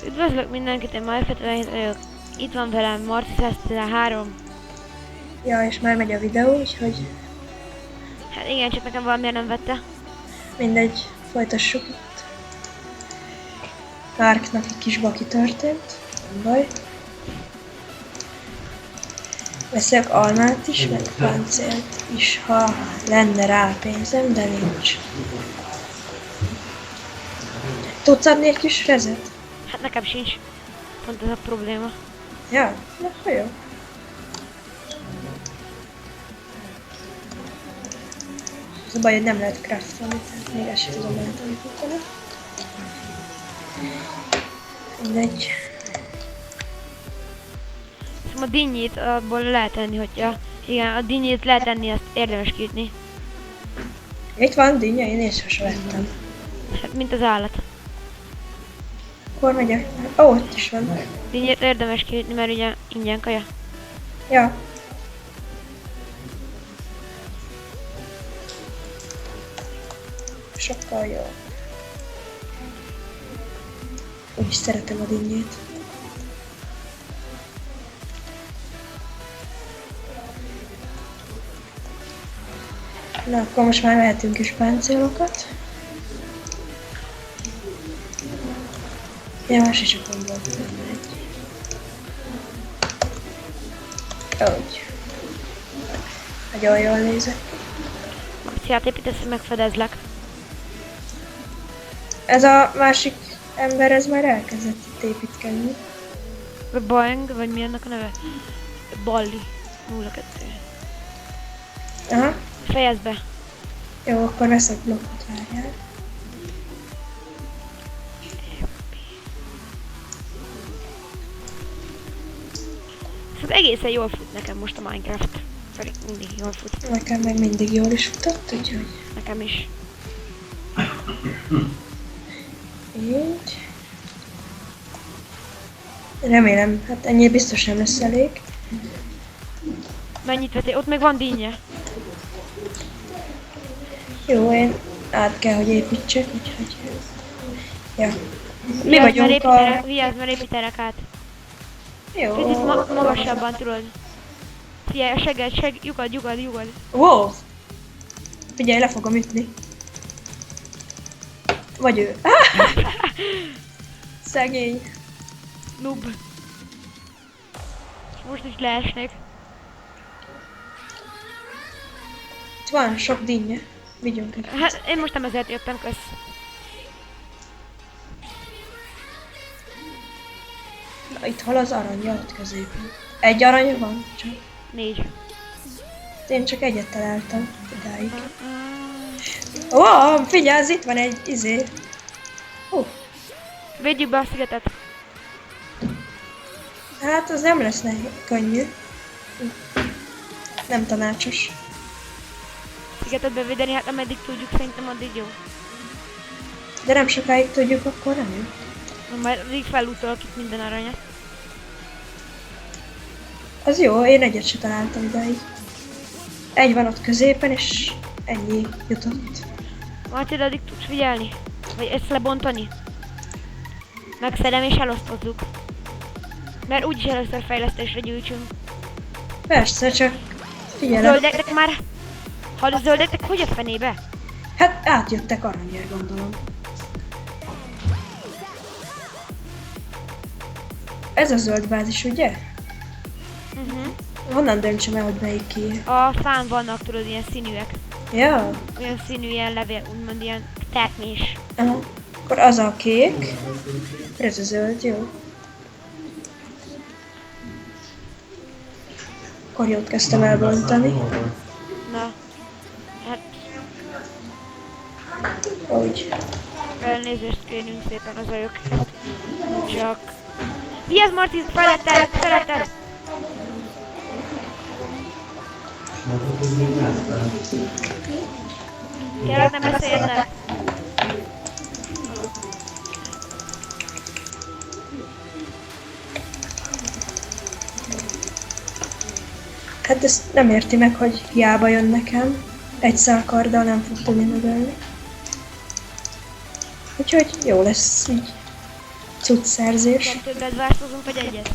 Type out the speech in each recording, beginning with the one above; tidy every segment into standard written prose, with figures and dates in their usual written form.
Üdvözlök mindenkit, én Majfetelen vagyok. Itt van velem Marci 113. Ja, és már megy a videó, úgyhogy Hát igen, csak nekem valamiért nem vette. mindegy, folytassuk itt. Márknak egy kis baki történt, nem baj. Veszek almát is, meg páncélt is, ha lenne rá pénzem, de nincs. Tudsz adni egy kis rezet? Hát nekem sincs. Pont ez a probléma. Ja, na, ha jó. Az a baj, hogy nem lehet craftolni, tehát még ezt sem tudom eltanítani. Mindegy. Szóval a dinnyét abból lehet tenni, hogyha... Igen, a dinnyét lehet tenni, azt érdemes kiütni. Itt van dinnye, én észre sem vettem. Hát mint az állat. Akkor megyek. Ó, ott is van. Dinnyét érdemes kiütni, mert ugye ingyen kaja. Ja. Sokkal jobb. Úgyis szeretem a dinnyét. Na, akkor most már vehetünk is páncélokat. Ja, más is akkor volt. Úgy. Nagyon jól nézek. Marciát építesz, megfedezlek. Ez a másik ember, ez már elkezdett itt építkezni. Vagy Boeing, vagy mi annak a neve? Balli. 02. Aha. Fejezd be. Jó, akkor veszek blokkot, várjál. Szóval egészen jól fut nekem most a Minecraft. Pedig mindig jól fut. Nekem meg mindig jól is futott, úgyhogy Nekem is. így. Remélem, hát ennyi biztos nem lesz elég. Mennyit vettél? Ott még van dinnye. Jó, én át kell, hogy építsek, úgyhogy... Ja. Mi vagyunk a... Vigyázz, mert építenek át. Jó. Picit magasabban tudod. Figyelj, a seged, lyukad. Wow! Figyelj, le fogom ütni. Vagy ő. Szegény. Noob. Most is leesnék. Itt van sok dinnye. Vigyünk egy. Hát én most nem ezért jöttem, kösz. Na, itt hol az arany? Ja, ott középen. Egy arany van? Csak. 4. Én csak egyet találtam idáig. Ó, figyelj, itt van egy izé. Védjük be a szigetet. Hát az nem lesz könnyű. Nem tanácsos. Szigetet bevédeni, hát ameddig tudjuk, szerintem addig jó. De nem sokáig tudjuk, akkor nem jó. Majd addig felútolok itt minden aranyat. Az jó, én egyet se találtam idáig. Egy van ott középen, és ennyi jutott. Marcid, addig tudsz figyelni? Vagy ezt lebontani? Megszedem és elosztozzuk. Mert úgyis először fejlesztésre gyűjtsünk. Persze, csak A figyelem. zöldeknek már... Ha a zöldeknek hogy a fenébe? Hát átjöttek aranyért, gondolom. Ez a zöld bázis, ugye? Honnan döntsem el, hogy melyik ki? A fán vannak, tudod, ilyen színűek. Ja. Olyan színű ilyen levél, úgymond ilyen termés. Aha. Akkor az a kék. Ez a zöld, jó. Akkor jót kezdtem elbontani. Na. Hát Úgy. elnézést kérünk szépen az ajokat. Csak... Vigyázz, Marci, feletted! Kérlek, nem beszéljenek! Hát ezt nem érti meg, hogy hiába jön nekem. Egy szálkarddal nem fog tudni megölni. Úgyhogy jó lesz így. cuccszerzés. Kettőbbet választozunk, vagy egyet?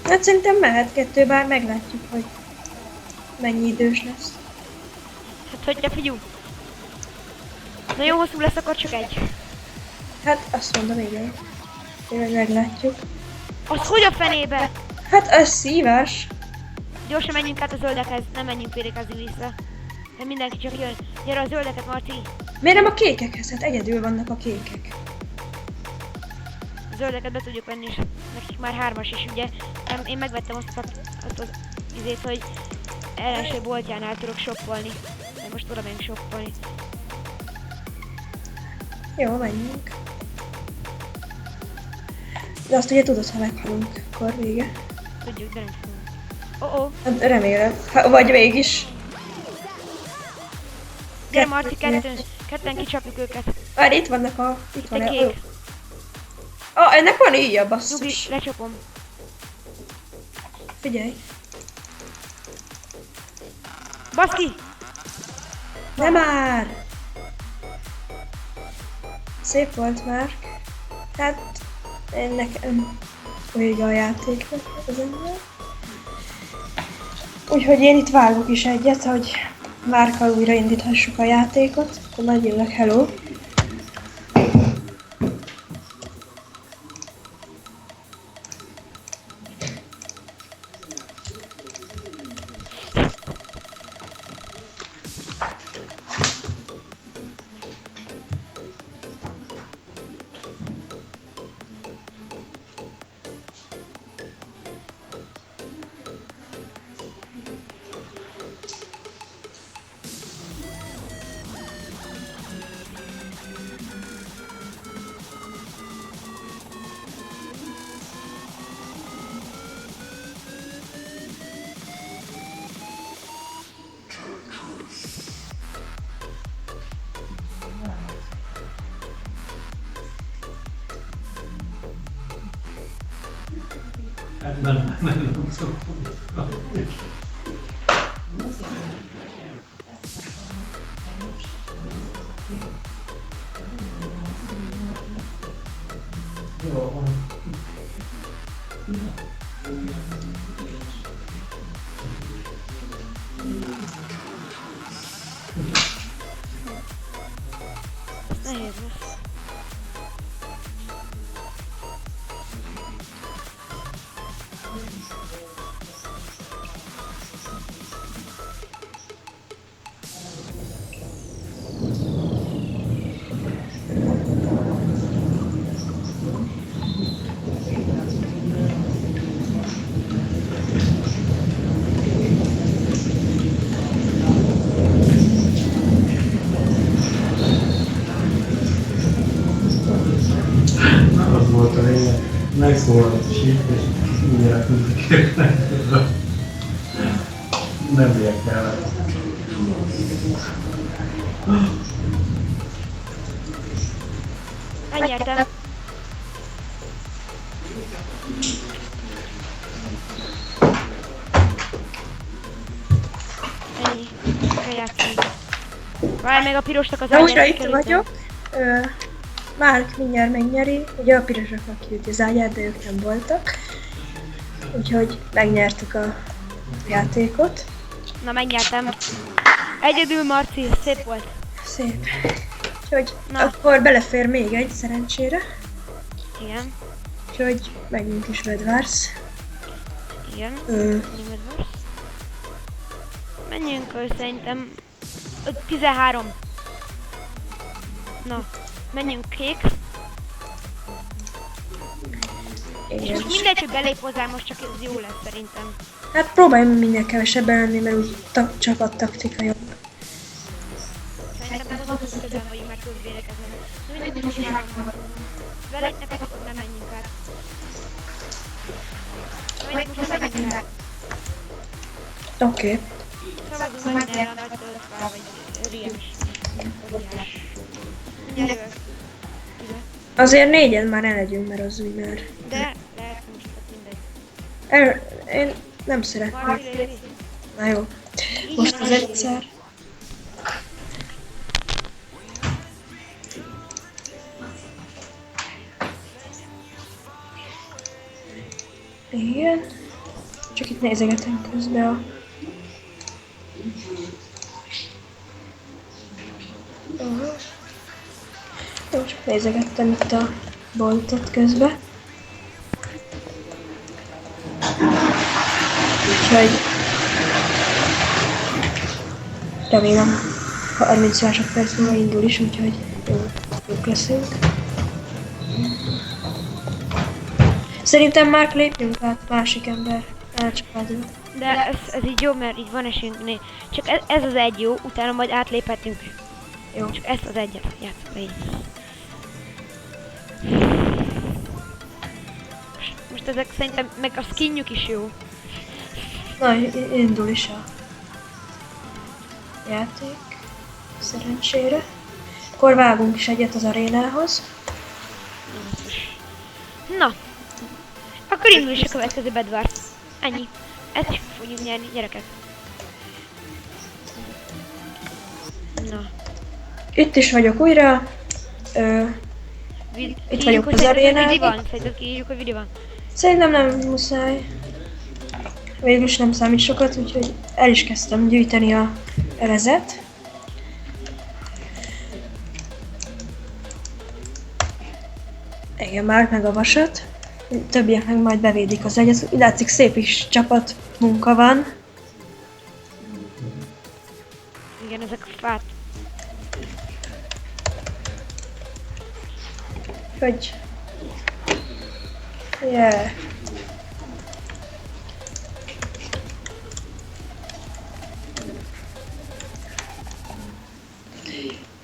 Hát szerintem mehet kettő, bár meglátjuk, hogy mennyi idős lesz. Hát hogyha figyelj. Nagyon hosszú lesz, akkor csak egy. Hát azt mondom, igen. Tényleg meglátjuk. Az hogy a fenébe? Hát ez szívás. Gyorsan menjünk át a zöldekhez, nem menjünk védekezni vissza. De mindenki csak jön. Gyere a zöldeket, Marci. Miért nem a kékekhez? Hát egyedül vannak a kékek. A zöldeket be tudjuk venni, és nekik már 3-as is, ugye. Én megvettem azt az izét, hogy ellenség boltjánál tudok shoppolni. De most oda megyünk shoppolni. Jó, menjünk. De azt ugye tudod, ha meghalunk, akkor vége. Tudjuk, de nem fogunk. Oh-oh. Hát remélem. Vagy mégis. Gyere Marci, ketten kicsapjuk őket. Várj, itt vannak a... Itt van Egy a... kék. Ennek van íja, Dugli, basszus. lecsapom. Figyelj. Baszki! Nem már! Szép volt már. Hát... Én nekem... Vége a játéknak ezennel. Úgyhogy én itt vágok is egyet, hogy Márkkal újraindíthassuk a játékot. Akkor majd jövök, hello! Nem szoktam. Jó van. Nehéz lesz. Az volt a lényeg. Megszólalt a síp, és mindjárt tudjuk. Nem érkelek. Megnyertem. Ennyi. Kell játszani. Várj meg a pirosnak az Na újra ágyát itt kerültem. vagyok. Márk mindjárt megnyeri. Ugye a pirosoknak kiüti az ágyát, de ők nem voltak. Úgyhogy megnyertük a játékot. Na megnyertem. Egyedül Marci, szép volt. Szép. Úgyhogy Na. akkor belefér még egy szerencsére. Igen. Úgyhogy menjünk is Bedwars. Igen. Menjünk szerintem 13. Na, menjünk kék. És Igen. most mindegy, hogy belép hozzá, most csak ez jó lesz szerintem. Hát próbáljunk minél kevesebben lenni, mert úgy csapat taktika jobb. Szerintem az az közben vagyunk, mert közvédekezem. De mindegy, hogy csinálunk. Belépnek, akkor nem menjünk át. Mindegy, most menjünk át. Oké. Szavazunk meg mindenre a nagy töltfál, vagy Riens. Mindjárt jövök. Ide. Azért négyen már ne legyünk, mert az úgy már... De lehet most, tehát mindegy. Én nem szeretném. Marci, ide. Na jó. Most az egyszer. Igen. Csak itt nézegetem közben a... Aha. Jó, csak nézegettem itt a boltot közben. Úgyhogy... Remélem 30 másodperc múlva indul is, úgyhogy jók leszünk. Szerintem már lépjünk át másik ember elcsapádra. De ez így jó, mert így van esélyünk. Csak ez az egy jó, utána majd átléphetünk. Jó. Csak ezt az egyet játszok így. Most ezek szerintem, meg a skinjük is jó. Na, indul is a játék. Szerencsére. Akkor vágunk is egyet az arénához. Na. Akkor indul is a következő Bedwars. Ennyi. Ezt is fogjuk nyerni, gyerekek. Na. Itt is vagyok újra. Itt vagyok az arénában. Szerinted kiírjuk, hogy videó van. Szerintem nem muszáj. Végülis nem számít sokat, úgyhogy el is kezdtem gyűjteni a erezet. Igen, már meg a vasat. Többiek meg majd bevédik az egyet. Úgy látszik, szép is csapat munka van. Igen, ezek a fát. Hogy... Yeah.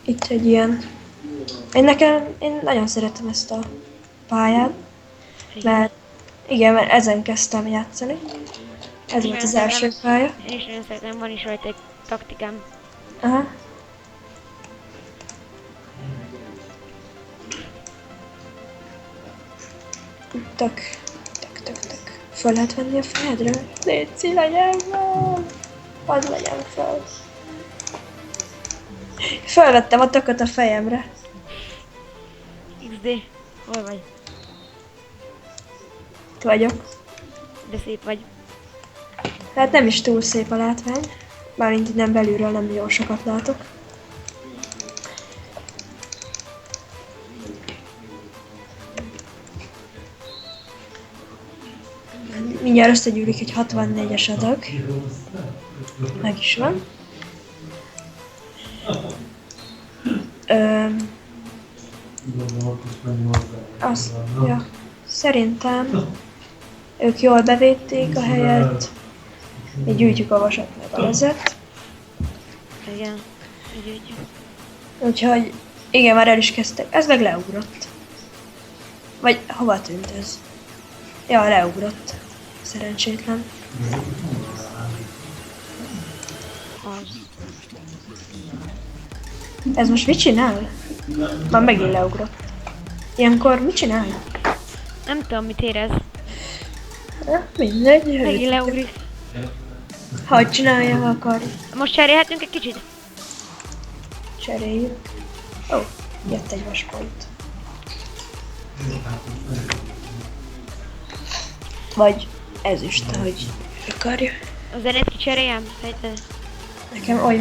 Itt egy ilyen... Én nagyon szeretem ezt a pályát, mert igen, mert ezen kezdtem játszani. Ez volt az első pálya. Én is nagyon szeretem, van is rajta egy taktikám. Aha. Tök. Föl lehet venni a fejedről? Léci, legyen fel! Az legyen fel. Fölvettem a tököt a fejemre. XD, hol vagy? Itt vagyok. De szép vagy. Hát nem is túl szép a látvány. Bármint innen belülről nem jó sokat látok. Mindjárt összegyűlik egy 64-es adag. Meg is van. Azt, ja. Szerintem ők jól bevédték a helyet. Mi gyűjtjük a vasat meg a lezet. Igen, gyűjtjük. Úgyhogy igen, már el is kezdtek. Ez meg leugrott. Vagy hova tűnt ez? Ja, leugrott. Szerencsétlen. Az. Ez most mit csinál? Már megint leugrott. Ilyenkor mit csinál? Nem tudom, mit érez. Mindegy. Megint leugrik. Hadd csinálja, ha akar. Most cserélhetünk egy kicsit? Cseréljük. Ó, jött egy vaspont. Vagy ezüst, ahogy akarja. A zenét kicseréljem? Szerinted? Nekem oly